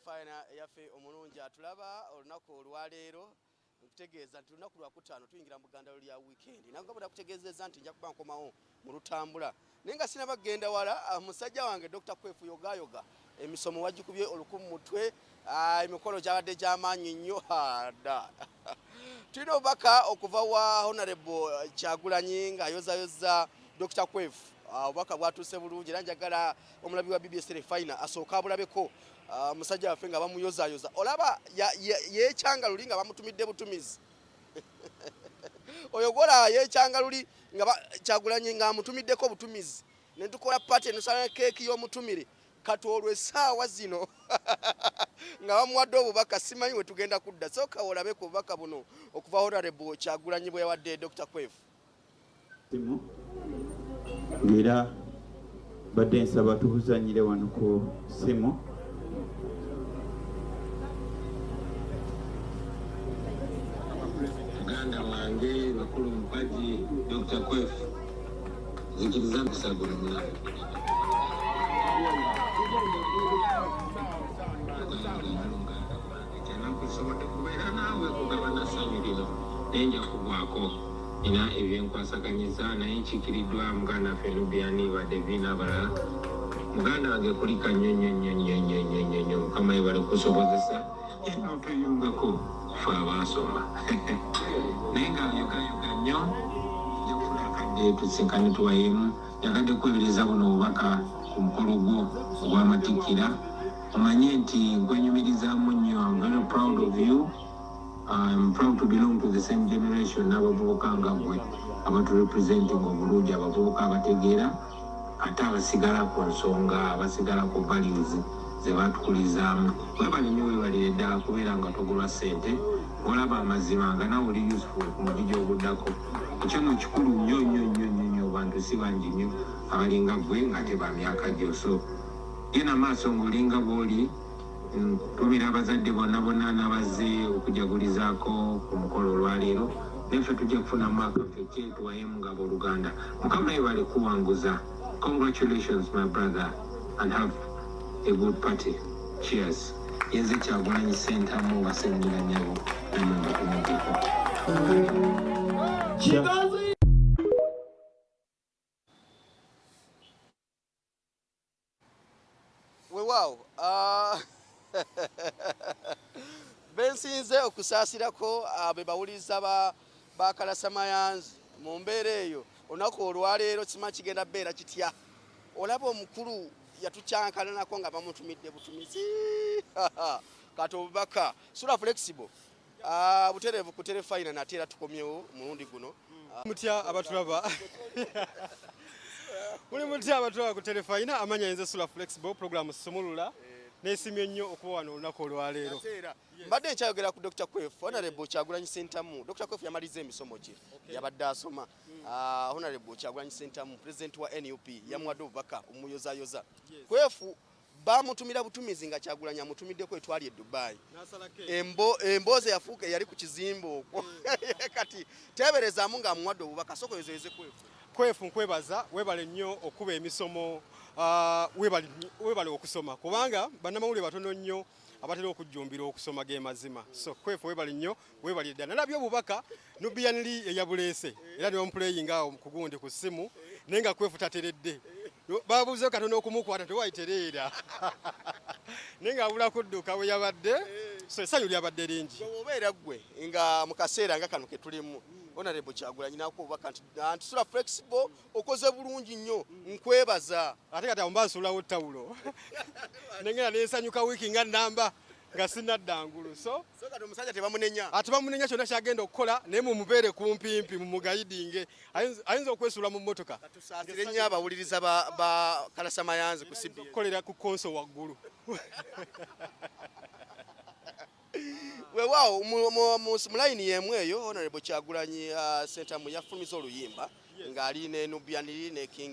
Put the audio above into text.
Fina yaffe omulungi atulaba olunaku olwaleero nkutegeeza nti lunaku lwakutaano tuyingira mu Buganda lya weekend nagamba kutegeezeza nti nja kuba nkomawo mu Lutambula naye nga sinaba genda wala musajja wange Dr. Kwefu yogayoga emisomo wagikubye olukumu mutwe emikolo gyabadde gy'amaanyi nnyo da tulina obubaka okuva wa Honorable Kyagulanyi ng'ayozayoza Dr. Kwefu obubaka bwatuuse bulungi era njagala omulabi wa BBS Fina asooka abulabeko musajja waffe nga bamuyozayoza olaba yecyangaluli nga bamutumidde butumizi oyo gola yecyangaluli nga Kyagulanyi nga amutumiddeko butumizi ne tukola party nosala keeki y'omutumire katolwe saawa zino nga bamuwadde obubaka simanyi we tugenda kudda sooka olabeko obubaka buno okuva Honorable Kyagulanyi bwe yawadde Dr. Kwefu era badde nsaba tubuzanyire wano ku simu muganda wange bakulu mpaji Dr. Kwefu zikiriza kusagula mulamu kyanakusobodde kubeera naawe kugabana ssanyu lino nenja kugwako ina ebyenkwasaganyiza naye nkikiriddwa muganda waffe Nubiani badde biina abalala muganda wange kulika nnyo mukama yebale kusobozesa era otuyungako kufe abaasoma naye nga yogayoga nnyo jakufuna akadde tusinkane tuwayemu yagadde kukubiriza buno obubaka ku mukolo gwo ogw'amatikkira omanye nti nkwenyumirizaamu nnyo. I'm very proud of you. I'm proud to belong to the same generation n'abavubuka nga gwe abaturepresenting obulungi abavubuka abategeera ate abasigala ku nsonga abasigala ku values ze batukulizaamu webalimi webalire ddala kubeera nga togulwa ssente olaba amazima nga nawe oli useful ku muli gy'oguddako ekyo no kikulu nnyo bantu si bangi nnyo abalinga gwe nga teba myaka gyo so yena maaso ng'olinga bw'oli tumira abazadde bonna n'abazze okujagulizaako ku mukolo olwaleero neffe tujja kufunamu akaffe kyetuwayemu nga booluganda mukama yebale kuwanguza. Congratulations my brother and have a good party. Cheers. Yenze Kyagulanyi Sentamu basengira nyabo namwe kumugiko. Wow. Bensinze okusaasirako be bawuliza ba Kalasamayanzi mu mbeera eyo olunaku olwaleero kima kigenda beera kitya olaba omukulu yatucyankalanako nga bamutumidde butumizi kati obubaka sula flexible butereevu ku Fina nate era tukomyewo mulundi guno mutya abatulaba muli mutya abatulaba ku Fina amanya yenze sula flexible program Sumulula nesimye nnyo okuba wano olunaku olwaleero mbadde nkyayogera ku Dr. Kwefu Honorable Kyagulanyi Sentamu. Dr. Kwefu yamaliza emisomo ki yabadde asoma Honorable Kyagulanyi Sentamu president wa NUP yamuwadde obubaka omuyozayoza Kwefu bamutumira butumizi nga Kyagulanyi amutumiddeko etwali e Dubai emboozi yafuuka yali ku kizimbo okwo kati teberezaamu nga amuwadde obubaka soko yozoyeze Kwefu nkwebaza webale nnyo okuba emisomo webale okusoma kubanga bannamawulire batono nnyo abatera okujjumbira okusoma ge mazima so Kwefu webale nnyo webale ddala nalabye obubaka Nubiani eyabuleese era nebamupulayinga awo ku gundi ku ssimu naye nga Kwefu tateredde babuuze katono okumukwata tewayitereera naye nga abula kudduka we yabadde so essanyu lyabadde lingi obeera gwe nga mu kaseera nga kano ke tulimu Honorable Kyagulanyi nako obubaka nti sula flexible okoze bulungi nnyo nkwebaza ate kati awo mbasulawo ttawulo nengera nesanyuka wiiki nga namba nga sinaddangulu so kati omusajja tebamunenya bamunenya kyonna kyagenda okukola naye mumubeere kumpimpi mumugayidinge ayinza okwesula mu mmotoka tusaasire nnyo abawuliriza ba Kalasamayanzi kukolera ku konso waggulu weewaawo mu layini y'emu eyo Honorable Kyagulanyi Sentamu yafulumiza oluyimba ng'ali ne Nubiani ne King